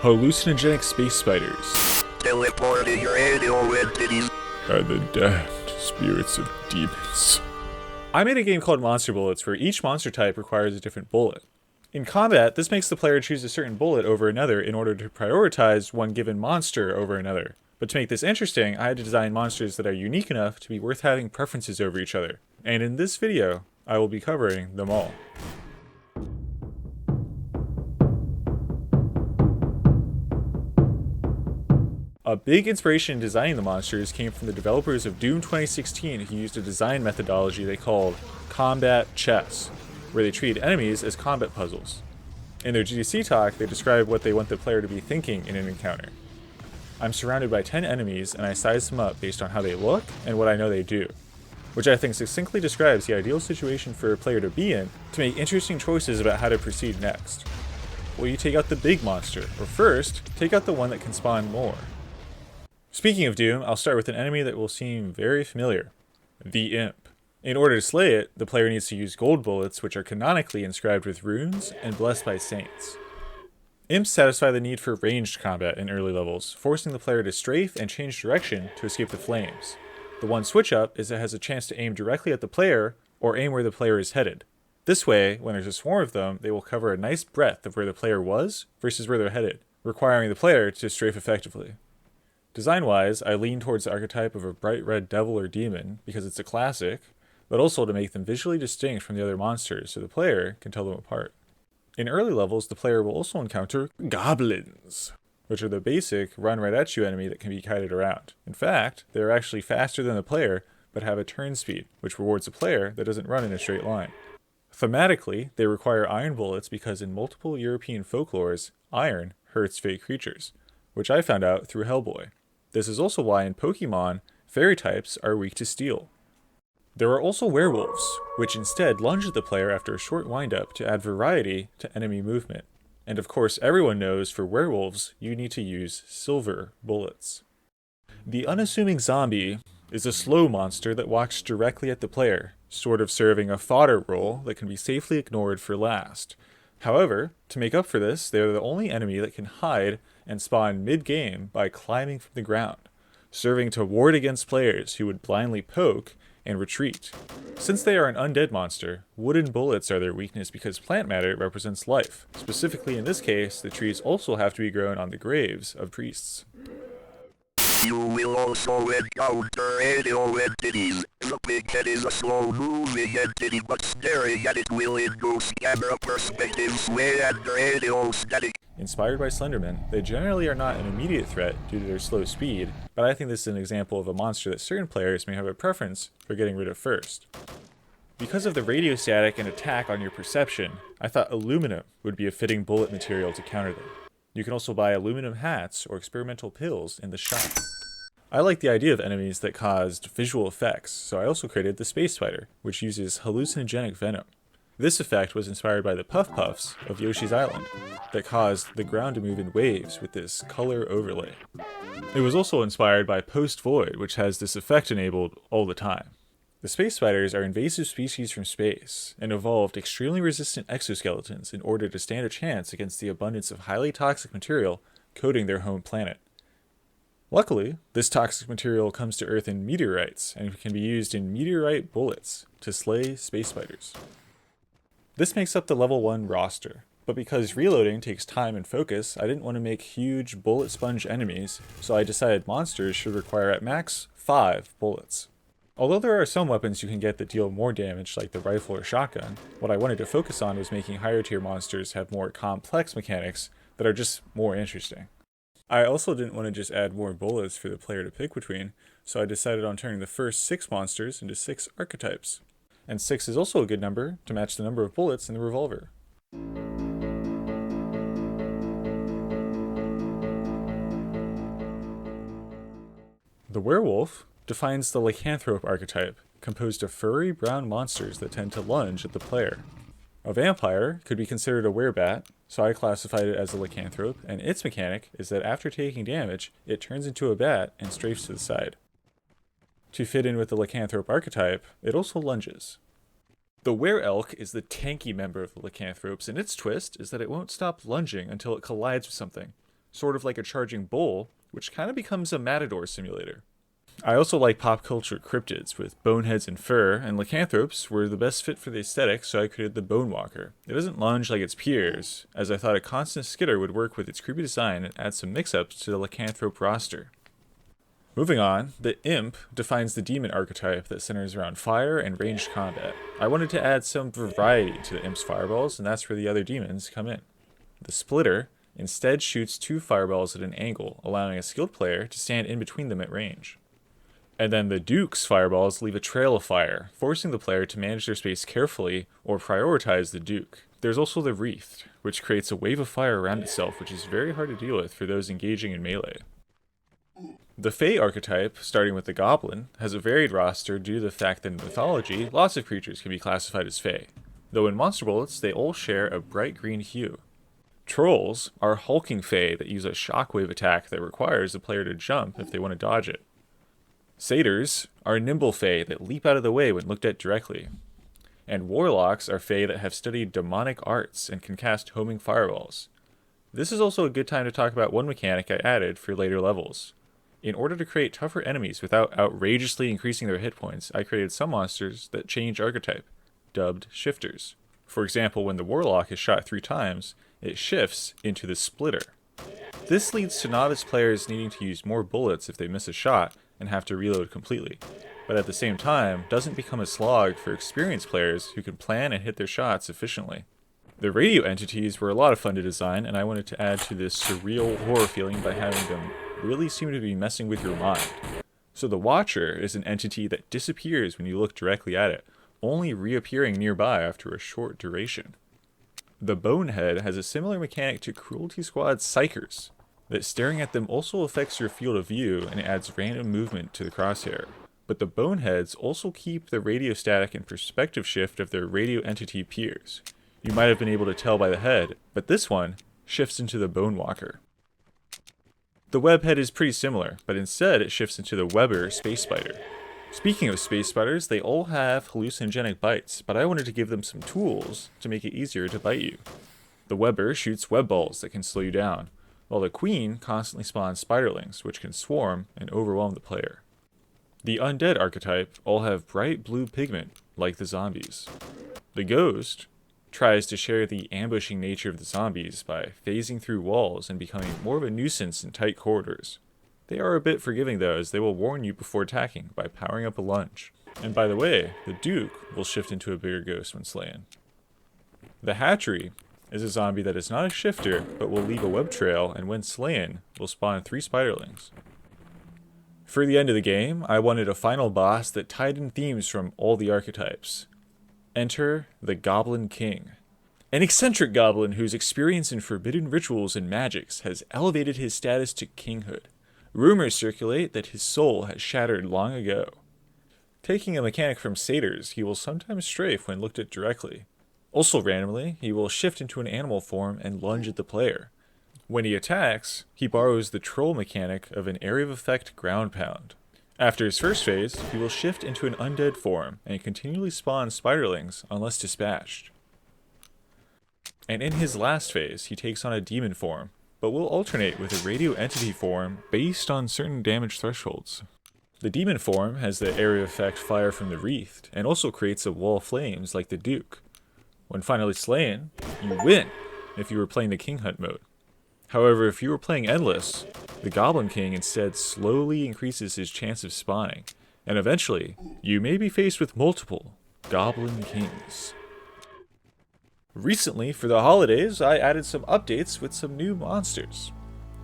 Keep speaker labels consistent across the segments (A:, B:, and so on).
A: Hallucinogenic space spiders
B: Teleported your radio entities.
A: are the damned spirits of demons. I made a game called Monster Bullets where each monster type requires a different bullet. In combat, this makes the player choose a certain bullet over another in order to prioritize one given monster over another. But to make this interesting, I had to design monsters that are unique enough to be worth having preferences over each other. And in this video, I will be covering them all. A big inspiration in designing the monsters came from the developers of Doom 2016, who used a design methodology they called combat chess, where they treat enemies as combat puzzles. In their GDC talk, they describe what they want the player to be thinking in an encounter. I'm surrounded by 10 enemies, and I size them up based on how they look and what I know they do, which I think succinctly describes the ideal situation for a player to be in to make interesting choices about how to proceed next. Will you take out the big monster, or first, take out the one that can spawn more? Speaking of Doom, I'll start with an enemy that will seem very familiar, the Imp. In order to slay it, the player needs to use gold bullets, which are canonically inscribed with runes and blessed by saints. Imps satisfy the need for ranged combat in early levels, forcing the player to strafe and change direction to escape the flames. The one switch up is it has a chance to aim directly at the player, or aim where the player is headed. This way, when there's a swarm of them, they will cover a nice breadth of where the player was versus where they're headed, requiring the player to strafe effectively. Design-wise, I lean towards the archetype of a bright red devil or demon because it's a classic, but also to make them visually distinct from the other monsters so the player can tell them apart. In early levels, the player will also encounter goblins, which are the basic run-right-at-you enemy that can be kited around. In fact, they are actually faster than the player, but have a turn speed, which rewards a player that doesn't run in a straight line. Thematically, they require iron bullets because in multiple European folklores, iron hurts fake creatures, which I found out through Hellboy. This is also why in Pokemon, fairy types are weak to steel. There are also werewolves, which instead lunge at the player after a short windup to add variety to enemy movement. And of course, everyone knows for werewolves, you need to use silver bullets. The unassuming zombie is a slow monster that walks directly at the player, sort of serving a fodder role that can be safely ignored for last. However, to make up for this, they are the only enemy that can hide and spawn mid-game by climbing from the ground, serving to ward against players who would blindly poke and retreat. Since they are an undead monster, wooden bullets are their weakness because plant matter represents life. Specifically in this case, the trees also have to be grown on the graves of priests.
B: You will also encounter radio entities. The big head is a slow-moving entity, but staring at it will induce camera perspective sway and radio static.
A: Inspired by Slenderman, they generally are not an immediate threat due to their slow speed, but I think this is an example of a monster that certain players may have a preference for getting rid of first. Because of the radio static and attack on your perception, I thought aluminum would be a fitting bullet material to counter them. You can also buy aluminum hats or experimental pills in the shop. I like the idea of enemies that caused visual effects, so I also created the Space Spider, which uses hallucinogenic venom. This effect was inspired by the Puff Puffs of Yoshi's Island, that caused the ground to move in waves with this color overlay. It was also inspired by Post Void, which has this effect enabled all the time. The space spiders are invasive species from space, and evolved extremely resistant exoskeletons in order to stand a chance against the abundance of highly toxic material coating their home planet. Luckily, this toxic material comes to Earth in meteorites, and can be used in meteorite bullets to slay space spiders. This makes up the level 1 roster, but because reloading takes time and focus, I didn't want to make huge bullet sponge enemies, so I decided monsters should require at max 5 bullets. Although there are some weapons you can get that deal more damage like the rifle or shotgun, what I wanted to focus on was making higher tier monsters have more complex mechanics that are just more interesting. I also didn't want to just add more bullets for the player to pick between, so I decided on turning the first 6 monsters into 6 archetypes. And 6 is also a good number to match the number of bullets in the revolver. The werewolf defines the Lycanthrope archetype, composed of furry brown monsters that tend to lunge at the player. A vampire could be considered a werebat, so I classified it as a lycanthrope, and its mechanic is that after taking damage, it turns into a bat and strafes to the side. To fit in with the lycanthrope archetype, it also lunges. The were-elk is the tanky member of the lycanthropes, and its twist is that it won't stop lunging until it collides with something. sort of like a charging bull, which kind of becomes a matador simulator. I also like pop culture cryptids with boneheads and fur, and lycanthropes were the best fit for the aesthetic, so I created the Bone Walker. It doesn't lunge like its peers, as I thought a constant skitter would work with its creepy design and add some mix-ups to the lycanthrope roster. Moving on, the Imp defines the demon archetype that centers around fire and ranged combat. I wanted to add some variety to the Imp's fireballs, and that's where the other demons come in. The Splitter instead shoots 2 fireballs at an angle, allowing a skilled player to stand in between them at range. And then the Duke's fireballs leave a trail of fire, forcing the player to manage their space carefully or prioritize the Duke. There's also the Wreath, which creates a wave of fire around itself, which is very hard to deal with for those engaging in melee. The Fey archetype, starting with the Goblin, has a varied roster due to the fact that in mythology, lots of creatures can be classified as Fey, though in Monster Bullets they all share a bright green hue. Trolls are hulking Fey that use a shockwave attack that requires the player to jump if they want to dodge it. Satyrs are nimble Fey that leap out of the way when looked at directly. And Warlocks are Fey that have studied demonic arts and can cast homing fireballs. This is also a good time to talk about one mechanic I added for later levels. In order to create tougher enemies without outrageously increasing their hit points, I created some monsters that change archetype, dubbed shifters. For example, when the Warlock is shot 3 times, it shifts into the Splitter. This leads to novice players needing to use more bullets if they miss a shot and have to reload completely, but at the same time doesn't become a slog for experienced players who can plan and hit their shots efficiently. The radio entities were a lot of fun to design, and I wanted to add to this surreal horror feeling by having them really seem to be messing with your mind. So the Watcher is an entity that disappears when you look directly at it, only reappearing nearby after a short duration. The Bonehead has a similar mechanic to Cruelty Squad's Psychers, that staring at them also affects your field of view and adds random movement to the crosshair. But the Boneheads also keep the radio static and perspective shift of their radio entity peers. You might have been able to tell by the head, but this one shifts into the Bone Walker. The Webhead is pretty similar, but instead it shifts into the Weber Space Spider. Speaking of space spiders, they all have hallucinogenic bites, but I wanted to give them some tools to make it easier to bite you. The Weber shoots web balls that can slow you down, while the Queen constantly spawns spiderlings, which can swarm and overwhelm the player. The Undead archetype all have bright blue pigment, like the zombies. The Ghost tries to share the ambushing nature of the zombies by phasing through walls and becoming more of a nuisance in tight corridors. They are a bit forgiving though, as they will warn you before attacking by powering up a lunge. And by the way, the Duke will shift into a bigger ghost when slain. The Hatchery is a zombie that is not a shifter, but will leave a web trail, and when slain, will spawn 3 spiderlings. For the end of the game, I wanted a final boss that tied in themes from all the archetypes. Enter the Goblin King. An eccentric goblin whose experience in forbidden rituals and magics has elevated his status to kinghood. Rumors circulate that his soul has shattered long ago. Taking a mechanic from satyrs, he will sometimes strafe when looked at directly. Also randomly, he will shift into an animal form and lunge at the player. When he attacks, he borrows the troll mechanic of an area of effect ground pound. After his first phase, he will shift into an undead form and continually spawn spiderlings unless dispatched. And in his last phase, he takes on a demon form, but will alternate with a radio entity form based on certain damage thresholds. The demon form has the area effect fire from the Wreath, and also creates a wall of flames like the Duke. When finally slain, you win if you were playing the King Hunt mode. However, if you were playing Endless, the Goblin King instead slowly increases his chance of spawning, and eventually, you may be faced with multiple Goblin Kings. Recently, for the holidays, I added some updates with some new monsters.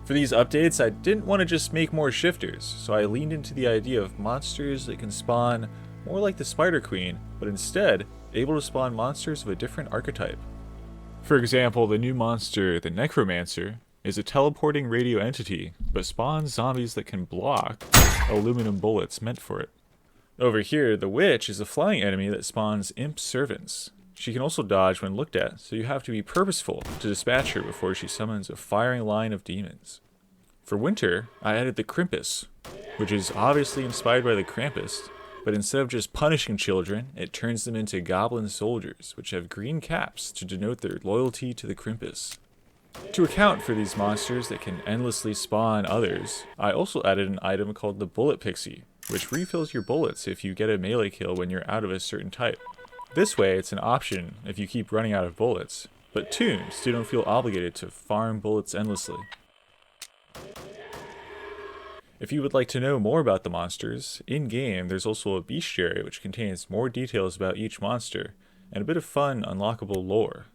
A: For these updates, I didn't want to just make more shifters, so I leaned into the idea of monsters that can spawn more like the Spider Queen, but instead, able to spawn monsters of a different archetype. For example, the new monster, the Necromancer, is a teleporting radio entity, but spawns zombies that can block aluminum bullets meant for it. Over here, the Witch is a flying enemy that spawns imp servants. She can also dodge when looked at, so you have to be purposeful to dispatch her before she summons a firing line of demons. For winter, I added the Krampus, which is obviously inspired by the Krampus, but instead of just punishing children, it turns them into goblin soldiers, which have green caps to denote their loyalty to the Krampus. To account for these monsters that can endlessly spawn others, I also added an item called the Bullet Pixie, which refills your bullets if you get a melee kill when you're out of a certain type. This way, it's an option if you keep running out of bullets, but toons don't feel obligated to farm bullets endlessly. If you would like to know more about the monsters, in-game there's also a Beastiary which contains more details about each monster, and a bit of fun unlockable lore.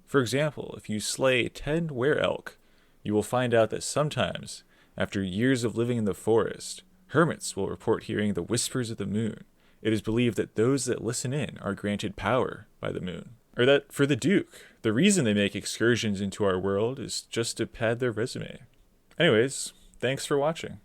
A: For example, if you slay 10 were-elk, you will find out that sometimes, after years of living in the forest, hermits will report hearing the whispers of the moon. It is believed that those that listen in are granted power by the moon. Or that for the Duke, the reason they make excursions into our world is just to pad their resume. Anyways, thanks for watching.